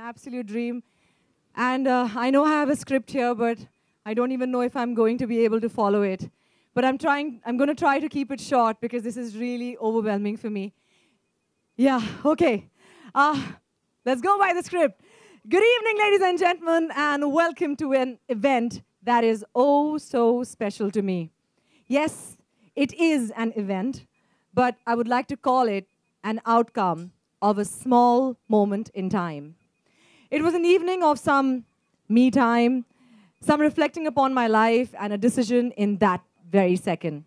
absolute dream. And I know I have a script here, but I don't even know if I'm going to be able to follow it. But I'm going to try to keep it short because this is really overwhelming for me. Yeah, okay. Let's go by the script. Good evening, ladies and gentlemen, and welcome to an event that is oh so special to me. Yes, it is an event, but I would like to call it an outcome of a small moment in time. It was an evening of some me time, some reflecting upon my life, and a decision in that very second,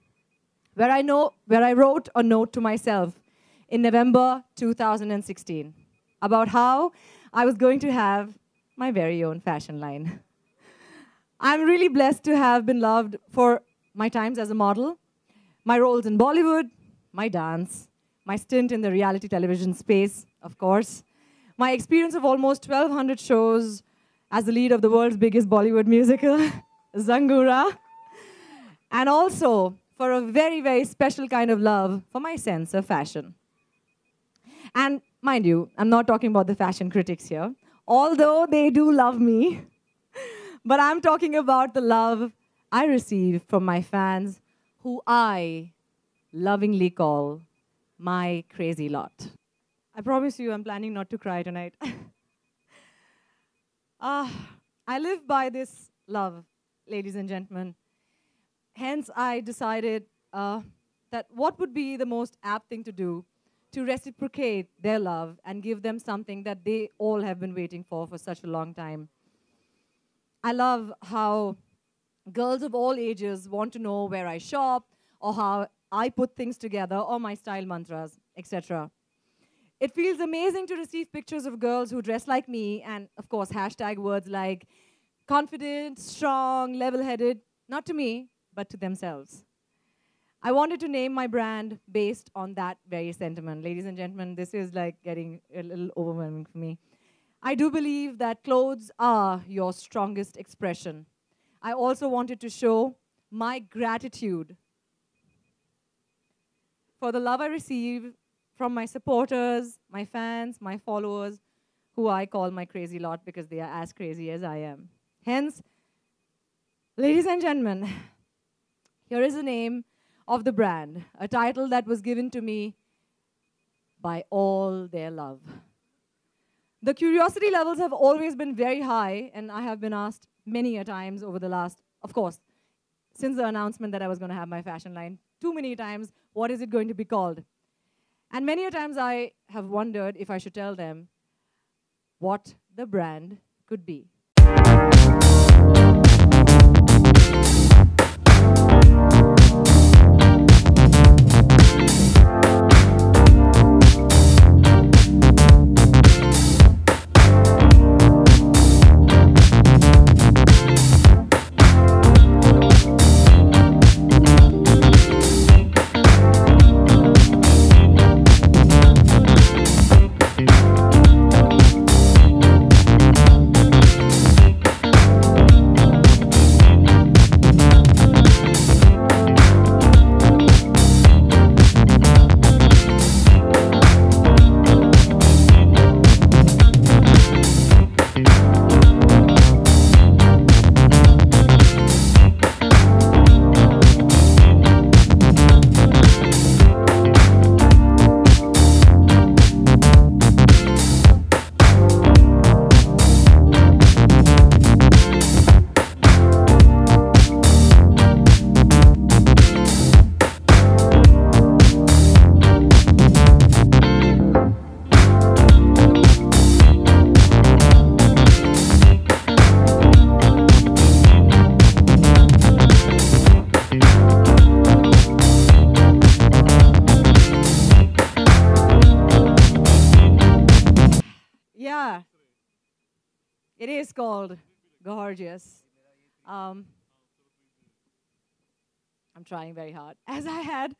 where I wrote a note to myself in November 2016 about how I was going to have my very own fashion line. I'm really blessed to have been loved for my times as a model, my roles in Bollywood, my dance, my stint in the reality television space, of course, my experience of almost 1,200 shows as the lead of the world's biggest Bollywood musical, Zangura, and also for a very, very special kind of love for my sense of fashion. And mind you, I'm not talking about the fashion critics here, although they do love me, but I'm talking about the love I receive from my fans, who I lovingly call my crazy lot. I promise you I'm planning not to cry tonight. I live by this love, ladies and gentlemen. Hence, I decided that what would be the most apt thing to do to reciprocate their love and give them something that they all have been waiting for such a long time. I love how girls of all ages want to know where I shop, or how I put things together, or my style mantras, etc. It feels amazing to receive pictures of girls who dress like me, and of course, hashtag words like confident, strong, level-headed, not to me, but to themselves. I wanted to name my brand based on that very sentiment. Ladies and gentlemen, this is like getting a little overwhelming for me. I do believe that clothes are your strongest expression. I also wanted to show my gratitude for the love I receive from my supporters, my fans, my followers, who I call my crazy lot because they are as crazy as I am. Hence, ladies and gentlemen, here is the name of the brand, a title that was given to me by all their love. The curiosity levels have always been very high, and I have been asked many a times over the last, of course, since the announcement that I was going to have my fashion line, too many times, what is it going to be called? And many a times I have wondered if I should tell them what the brand could be. Yeah, it is called Gorgeous. I'm trying very hard. As I had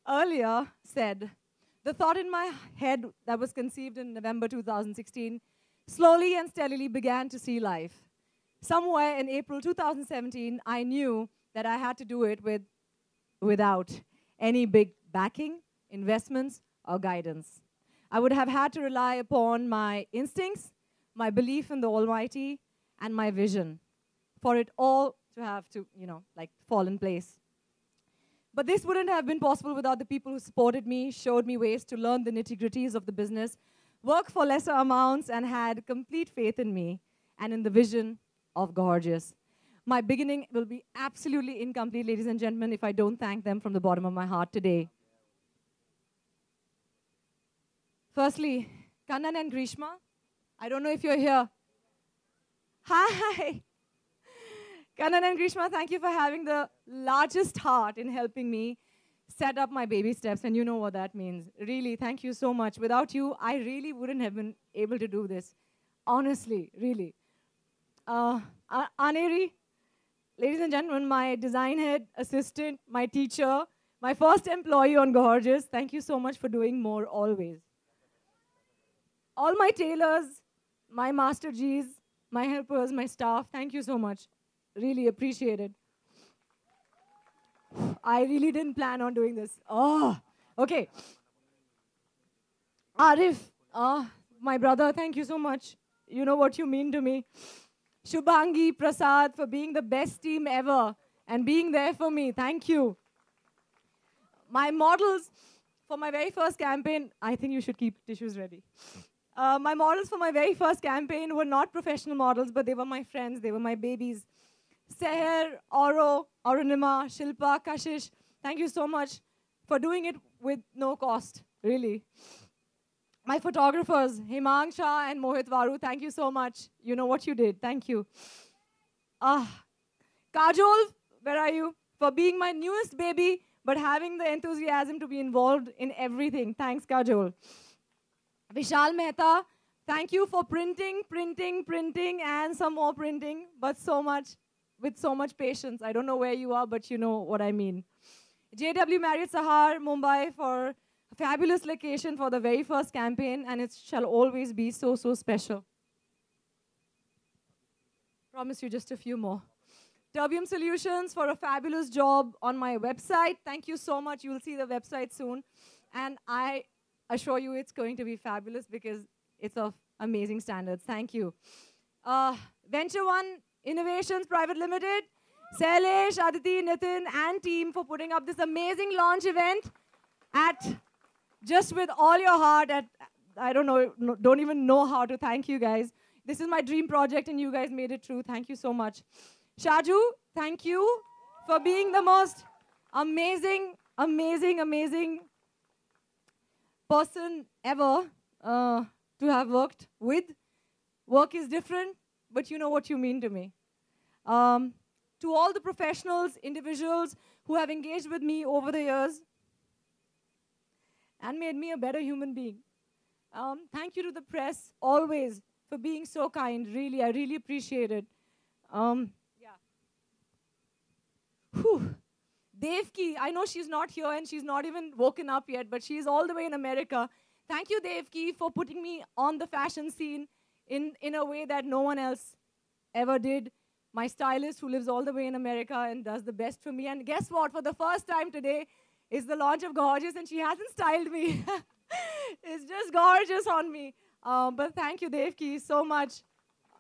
earlier said, the thought in my head that was conceived in November 2016 slowly and steadily began to see life. Somewhere in April 2017, I knew that I had to do it without any big backing, investments, or guidance. I would have had to rely upon my instincts, my belief in the Almighty, and my vision for it all to have to, like fall in place. But this wouldn't have been possible without the people who supported me, showed me ways to learn the nitty-gritties of the business, work for lesser amounts, and had complete faith in me and in the vision of Gorgeous. My beginning will be absolutely incomplete, ladies and gentlemen, if I don't thank them from the bottom of my heart today. Firstly, Kannan and Grishma, I don't know if you're here. Hi! Kannan and Grishma, thank you for having the largest heart in helping me set up my baby steps, and you know what that means. Really, thank you so much. Without you, I really wouldn't have been able to do this. Honestly, really. Aneri, ladies and gentlemen, my design head, assistant, my teacher, my first employee on Gorgeous, thank you so much for doing more always. All my tailors, my Master Gs, my helpers, my staff, thank you so much. Really appreciate it. I really didn't plan on doing this. Oh, okay. Arif, my brother, thank you so much. You know what you mean to me. Shubhangi, Prasad, for being the best team ever and being there for me. Thank you. My models for my very first campaign, I think you should keep tissues ready. My models for my very first campaign were not professional models, but they were my friends. They were my babies. Seher, Oro, Arunima, Shilpa, Kashish, thank you so much for doing it with no cost, really. My photographers, Himang Shah and Mohit Varu, thank you so much. You know what you did. Thank you. Kajol, where are you? For being my newest baby, but having the enthusiasm to be involved in everything. Thanks, Kajol. Vishal Mehta, thank you for printing, and some more printing, but with so much patience. I don't know where you are, but you know what I mean. JW Marriott Sahar, Mumbai, for a fabulous location for the very first campaign, and it shall always be so, so special. Promise you just a few more. Terbium Solutions for a fabulous job on my website. Thank you so much. You will see the website soon. And I assure you it's going to be fabulous because it's of amazing standards. Thank you. Venture One Innovations Private Limited, Sailesh, Aditi, Nitin, and team for putting up this amazing launch event just with all your heart. I don't even know how to thank you guys. This is my dream project, and you guys made it true. Thank you so much. Shaju, thank you for being the most amazing person ever to have worked with. Work is different, but you know what you mean to me. To all the professionals, individuals who have engaged with me over the years and made me a better human being. Thank you to the press, always, for being so kind. Really, I really appreciate it. Whew. Devki, I know she's not here and she's not even woken up yet, but she's all the way in America. Thank you, Devki, for putting me on the fashion scene in a way that no one else ever did. My stylist who lives all the way in America and does the best for me. And guess what? For the first time today is the launch of Gorgeous, and she hasn't styled me. It's just gorgeous on me. But thank you, Devki, so much.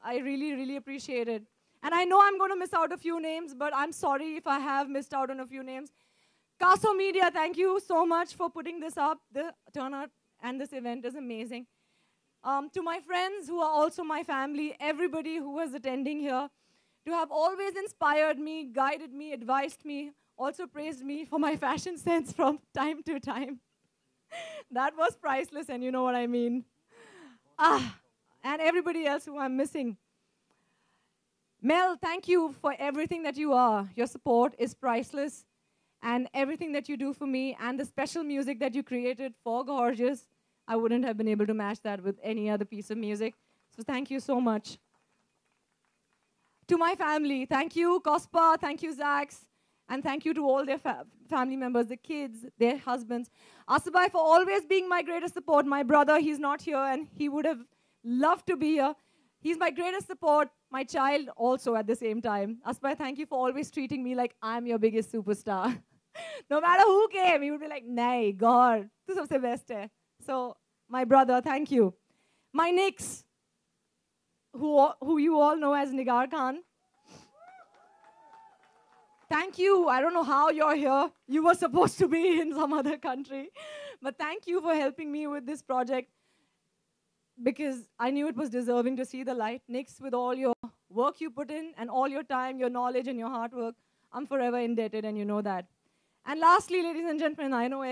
I really, really appreciate it. And I know I'm going to miss out a few names, but I'm sorry if I have missed out on a few names. Caso Media, thank you so much for putting this up. The turnout and this event is amazing. To my friends who are also my family, everybody who was attending here, to have always inspired me, guided me, advised me, also praised me for my fashion sense from time to time. That was priceless, and you know what I mean. And everybody else who I'm missing. Mel, thank you for everything that you are. Your support is priceless, and everything that you do for me, and the special music that you created for Gorgeous, I wouldn't have been able to match that with any other piece of music. So thank you so much. To my family, thank you, Kospa, thank you, Zax, and thank you to all their family members, the kids, their husbands. Asabai for always being my greatest support. My brother, he's not here, and he would have loved to be here. He's my greatest support, my child also at the same time. Asabai, thank you for always treating me like I'm your biggest superstar. No matter who came, he would be like, "Nay, God, tu sabse best hai." So, my brother, thank you. My Nicks, who you all know as Nigar Khan. Thank you. I don't know how you're here. You were supposed to be in some other country. But thank you for helping me with this project because I knew it was deserving to see the light. Nix, with all your work you put in and all your time, your knowledge, and your hard work, I'm forever indebted, and you know that. And lastly, ladies and gentlemen, I know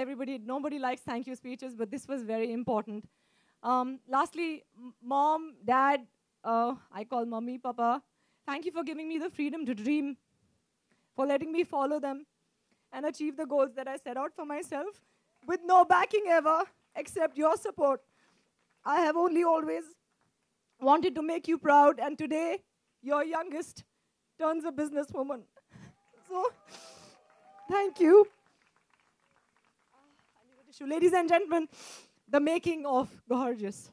nobody likes thank you speeches, but this was very important. Lastly, mom, dad, I call mommy, papa, thank you for giving me the freedom to dream, for letting me follow them and achieve the goals that I set out for myself with no backing ever except your support. I have only always wanted to make you proud, and today, your youngest turns a businesswoman. So, thank you. Ladies and gentlemen, the making of Gorgeous.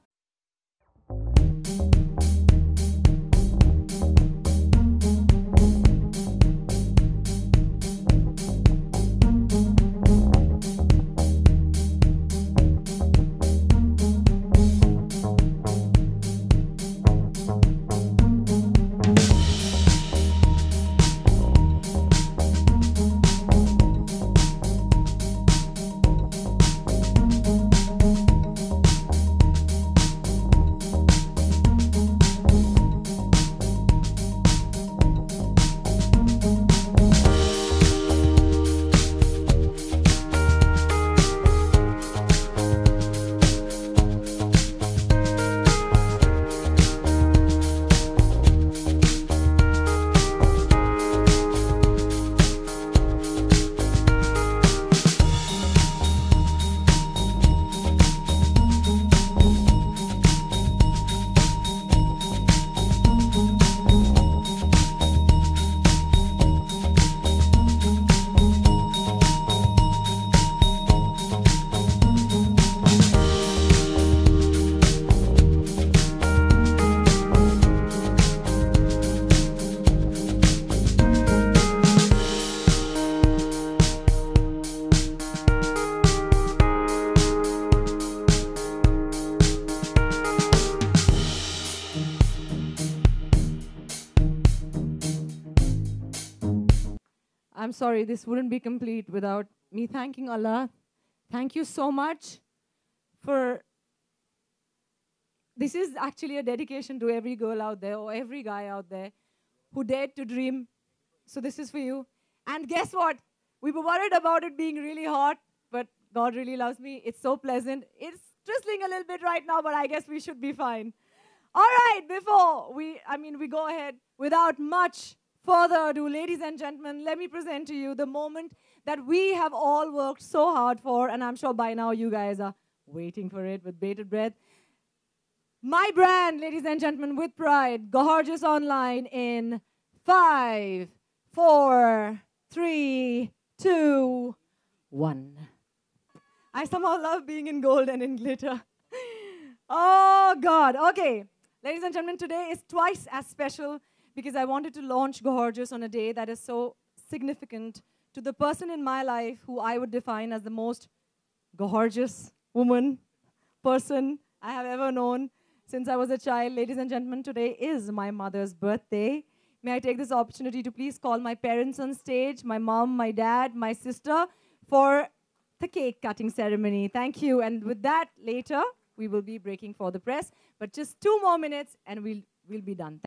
I'm sorry, this wouldn't be complete without me thanking Allah. Thank you so much for... This is actually a dedication to every girl out there or every guy out there who dared to dream. So this is for you. And guess what? We were worried about it being really hot, but God really loves me. It's so pleasant. It's drizzling a little bit right now, but I guess we should be fine. All right, before we go ahead, without much further ado, ladies and gentlemen, let me present to you the moment that we have all worked so hard for, and I'm sure by now you guys are waiting for it with bated breath. My brand, ladies and gentlemen, with pride, Gorgeous Online in 5, 4, 3, 2, 1. I somehow love being in gold and in glitter. Oh, God. Okay. Ladies and gentlemen, today is twice as special because I wanted to launch Gorgeous on a day that is so significant to the person in my life who I would define as the most gorgeous woman, person I have ever known since I was a child. Ladies and gentlemen, today is my mother's birthday. May I take this opportunity to please call my parents on stage, my mom, my dad, my sister, for the cake cutting ceremony. Thank you. And with that, later, we will be breaking for the press. But just 2 more minutes and we'll be done.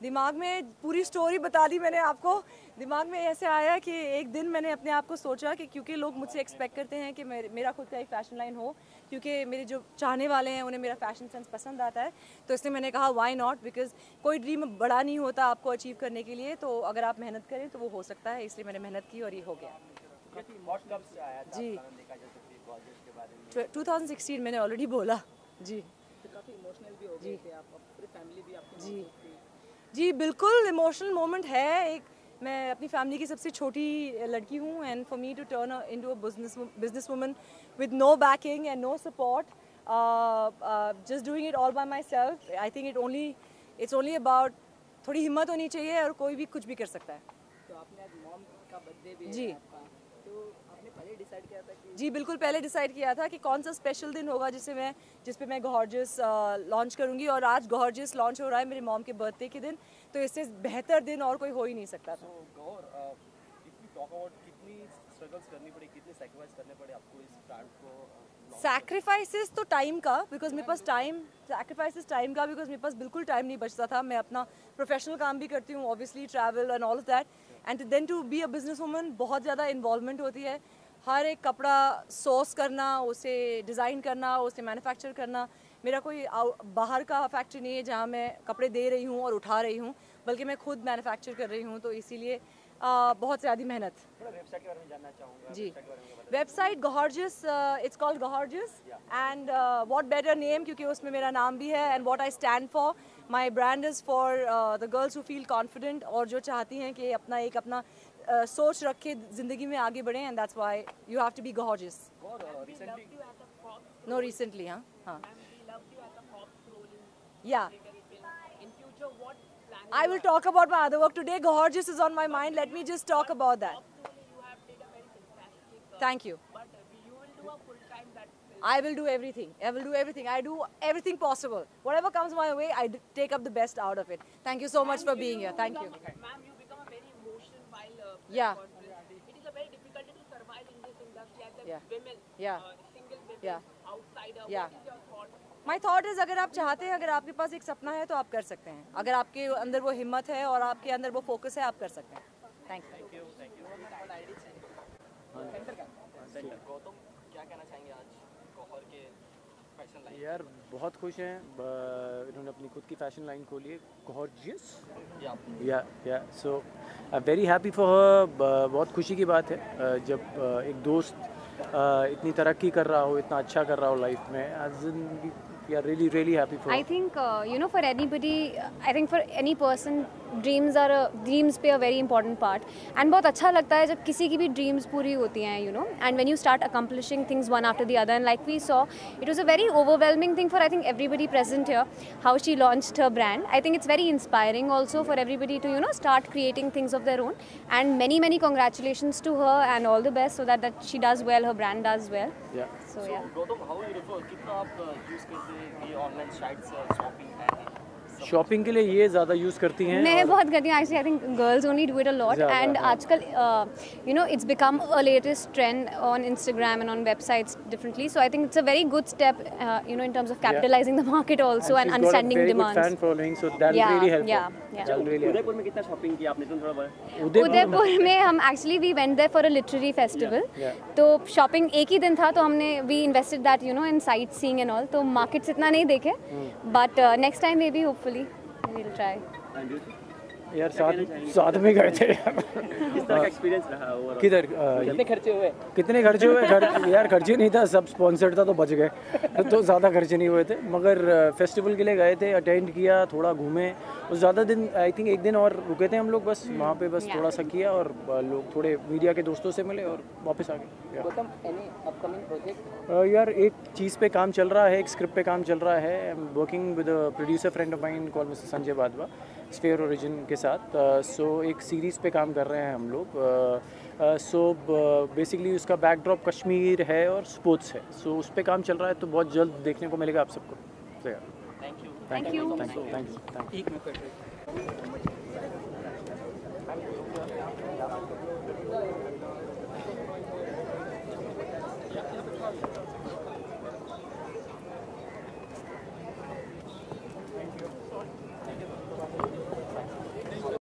दिमाग में पूरी story बता दी मैंने आपको। दिमाग में ऐसे आया कि एक दिन मैंने अपने आप को सोचा कि क्योंकि लोग मुझसे एक्सपेक्ट करते हैं कि मेरा खुद का एक फ़ैशन लाइन हो, क्योंकि मेरे जो चाहने वाले हैं उन्हें मेरा फ़ैशन सेंस पसंद आता है, तो इसलिए मैंने कहा वाई नॉट, बिकॉज कोई ड्रीम बड़ा नहीं होता आपको अचीव करने के लिए, तो अगर आप मेहनत करें तो वो हो सकता है। इसलिए मैंने मेहनत की और ये हो गया। जी 2016 मैंने ऑलरेडी बोला जी। काफी इमोशनल भी हो गए थे आप, पूरी फैमिली भी आपके जी जी बिल्कुल इमोशनल मोमेंट है। एक मैं अपनी फैमिली की सबसे छोटी लड़की हूँ, and for me to turn into a business woman with no backing and no support, just doing it all by myself, I think it's only about थोड़ी हिम्मत होनी चाहिए और कोई भी कुछ भी कर सकता है। तो आपने आज मॉम का बर्थडे भी जी है आपका, तो आपने पहले डिसाइड किया था कि जी बिल्कुल पहले डिसाइड किया था कि कौन सा स्पेशल दिन होगा जिस पे मैं गॉर्जियस लॉन्च करूंगी, और आज गॉर्जियस लॉन्च हो रहा है मेरी मॉम के बर्थडे के दिन, तो इससे बेहतर दिन और कोई हो ही नहीं सकता था। स्ट्रगल्स करनी पड़ी, कितने सैक्रिफाइस करने पड़े आपको इस ब्रांड को? सैक्रिफाइसेस तो टाइम का, बिकॉज मेरे पास सैक्रिफाइसेस टाइम का, बिकॉज मेरे पास बिल्कुल टाइम नहीं बचता था। मैं अपना प्रोफेशनल काम भी करती हूँ, obviously travel and all of that, and then to be a business woman बहुत ज़्यादा इन्वॉल्वमेंट होती है। हर एक कपड़ा सोर्स करना, उसे डिज़ाइन करना, उसे मैन्युफैक्चर करना। मेरा कोई बाहर का फैक्ट्री नहीं है जहाँ मैं कपड़े दे रही हूँ और उठा रही हूँ, बल्कि मैं खुद मैन्युफैक्चर कर रही हूँ, तो इसीलिए बहुत ज़्यादा मेहनत। वेबसाइट के बारे में जानना चाहूँगा। जी website gorgeous, it's called gorgeous, and what better name, क्योंकि उसमें मेरा नाम भी है, and what I stand for, my brand is for the girls who feel confident, और जो चाहती हैं कि अपना सोच रख के ज़िंदगी में आगे बढ़ें, and that's why you have to be gorgeous. No recently हाँ या I will talk about my other work today. Gorgeous is on my mind. Let me just talk about that. Thank you. I will do everything. I will do everything. I do everything possible. Whatever comes my way, I take up the best out of it. Thank you so much for being here. Thank you. Ma'am, you become a very emotional while Yeah. it is a very difficult to survive in this industry as a Yeah. women, Yeah. single women, Yeah. outsider. Yeah. What is your thought? My thought is, अगर आप चाहते हैं, अगर आपके पास एक सपना है तो आप कर सकते हैं। अगर आपके अंदर वो हिम्मत है और आपके अंदर वो फोकस है, आप कर सकते हैं। Thank you. गौतम, क्या कहना चाहेंगे आज गौहर के फैशन लाइन? यार बहुत खुश हैं, इन्होंने अपनी खुद की फैशन लाइन खोली है गॉर्जियस। या so I am very happy for her. बहुत खुशी की बात है जब एक दोस्त इतनी तरक्की कर रहा हो, इतना अच्छा कर रहा हो लाइफ में। We are really happy for. I think for anybody, I think for any person, dreams play a very important part. And बहुत अच्छा लगता है जब किसी की भी dreams पूरी होती हैं, and when you start accomplishing things one after the other. And like we saw, it was a very overwhelming thing for I think everybody present here, how she launched her brand. I think it's very inspiring also for everybody to start creating things of their own. And many congratulations to her and all the best, so that she does well, her brand does well. Yeah. So yeah. Gautam, how you refer, कितना आप use करते हैं ये online sites shopping and shopping के लिए ये ज़्यादा use करती हैं? मैं बहुत करती हूँ actually. I think girls only do it a lot, and आजकल it's become a latest trend on Instagram and on websites differently. So I think it's a very good step in terms of capitalizing the market also and understanding demands. Fan following, so that will really help. Yeah. Udaipur में कितना shopping किया आपने? तुम थोड़ा बोलो। उदयपुर में हम actually we went there for a literary festival. तो शॉपिंग एक ही दिन था, तो हमने we invested that in sightseeing and all. तो मार्केट्स इतना नहीं देखे, but next time maybe hopefully we will try. यार साथ में गए थे। किस तरह का एक्सपीरियंस रहा ओवरऑल? किधर कितने खर्चे हुए? यार खर्चे नहीं था, सब स्पॉन्सर्ड था तो बच गए। तो ज़्यादा खर्चे नहीं हुए थे, मगर फेस्टिवल के लिए गए थे, अटेंड किया, थोड़ा घूमे। उस ज़्यादा दिन आई थिंक एक दिन और रुके थे हम लोग, बस वहाँ पे बस थोड़ा सा किया, और लोग थोड़े मीडिया के दोस्तों से मिले और वापस आ गए। Gautam, any upcoming project? यार एक चीज़ पे काम चल रहा है, एक स्क्रिप्ट पे काम चल रहा है। I am working with a producer friend of mine called mister Sanjay Badwa, sphere origin के साथ। सो एक सीरीज़ पे काम कर रहे हैं हम लोग। सो बेसिकली उसका बैकड्रॉप कश्मीर है और स्पोर्ट्स है। सो उस पे काम चल रहा है, तो बहुत जल्द देखने को मिलेगा आप सबको। Thank you. एक मिनट